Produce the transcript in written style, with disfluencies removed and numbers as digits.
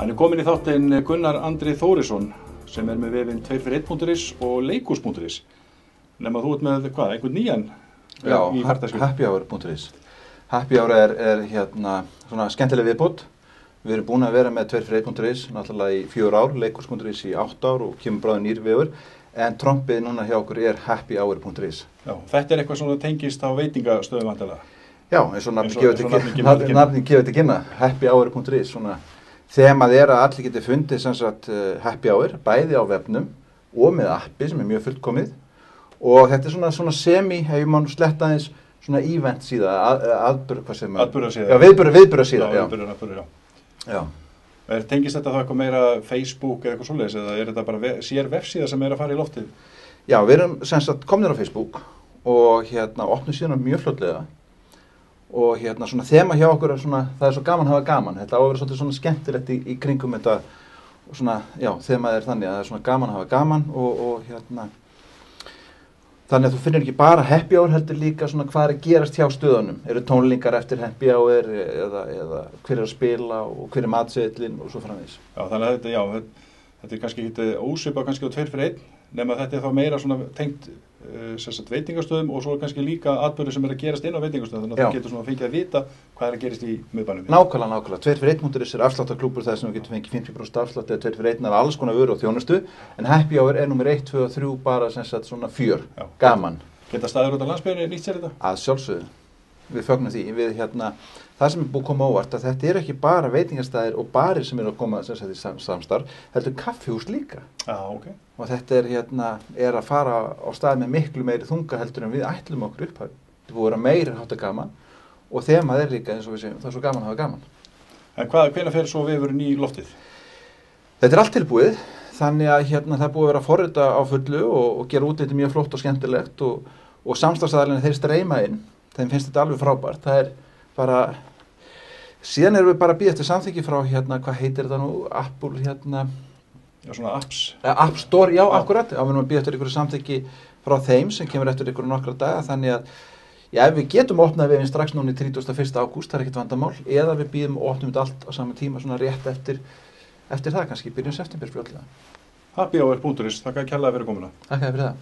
Hann komin í þáttinn Gunnar Andri Þórisson sem með vefinn 241.is og leikhús.is. Nema þú ert með hvað, einhvern nýjan í farteskinu? happyhour.is. Happy Hour er svona skemmtileg viðbót. Við erum búin að vera með 241.is náttúrulega í 4 ár, leikhús.is í 8 ár og kemur bráðum nýr vefur. En trompið núna hjá okkur er happyhour.is. Já, þetta eitthvað svona tengist á veitingastöðum vantilega. Já, eins og nafni gefur til kynna, happyhour.is. Svona þemað að allir geti fundið sem sagt happy hour, bæði á vefnum og með appi sem mjög fullkomið. Og þetta er svona semi, ef ég má sletta aðeins, svona event síða, Atburðarsíða. Já, viðburðarsíða, já. Já. Tengist þetta þá eitthvað meira Facebook eða eitthvað svoleiðis, eða er þetta bara sér vefsíða sem að fara í loftið? Já, við erum sem sagt komnir á Facebook og opnum síðan mjög fljótlega. Og svona þema hjá okkur er svona, það er svo gaman að hafa gaman. Þetta á að vera svolítið svona skemmtilegt í kringum þetta. Og svona, já, þemað er þannig að það er svona gaman að hafa gaman og þannig að þú finnir ekki bara happy hour, heldur líka svona hvað er að gerast hjá stöðunum. Eru tónlingar eftir happy hour eða hver er að spila og hver er matseðlinn og svo framvegis. Já, þannig að þetta er kannski ekki ósvipað kannski á 2 fyrir 1, nema þetta er þá meira svona tengt veitingastöðum og svo kannski líka atburðir sem er að gerast inn á veitingastöðum, þannig að þú getur svona fengið að vita hvað er að gerast í miðbænum. Nákvæmlega. 2 fyrir 1.is er afsláttarklúbbur þar sem við getum fengið 50% afslátt eða 2 fyrir 1 af alls konar vöru og þjónustu, en happy hour er númer 1, 2 og 3 bara sem sagt svona fjör, gaman. Geta staður út á landsbyggðinni nýtt sér þetta? Að sjálfsögðu. Við fögnum því. Það sem er búið að koma óvart að þetta er ekki bara veitingastæðir og barir sem eru að koma sem sagt í samstarf, heldur kaffihús líka. Okay. Og þetta er að fara á stað með miklu meiri þunga heldur en við ætlum okkur upphæð. Þetta er búið að vera meiri hátta gaman og þemað er líka eins og við segjum, það er svo gaman að hafa gaman. En hvenær fer svo vefurinn í loftið? Þetta er allt tilbúið, þannig að það er búið að vera að forrita á fullu og gera útlitið mjög flott og skemmtilegt og samstarfsaðilarnir þeir streyma inn, þeim finnst þetta alveg frábært. Það er bara, síðan erum við bara að bíða eftir samþykki frá hvað heitir þetta nú, Apple Já, svona apps. App Store, já, akkurat. Við erum að bíða eftir einhverju samþykki frá þeim sem kemur eftir einhverju nokkra daga, þannig að ef við getum opnað vefinn strax núna í 31. ágúst, það er ekkert vandamál, eða við bíðum og opnum þetta allt á sama tíma, svona rétt eftir það kannski, byrjun september fljótlega. happyhour.is, þakka kærlega fyrir komuna. Þakka fyrir það.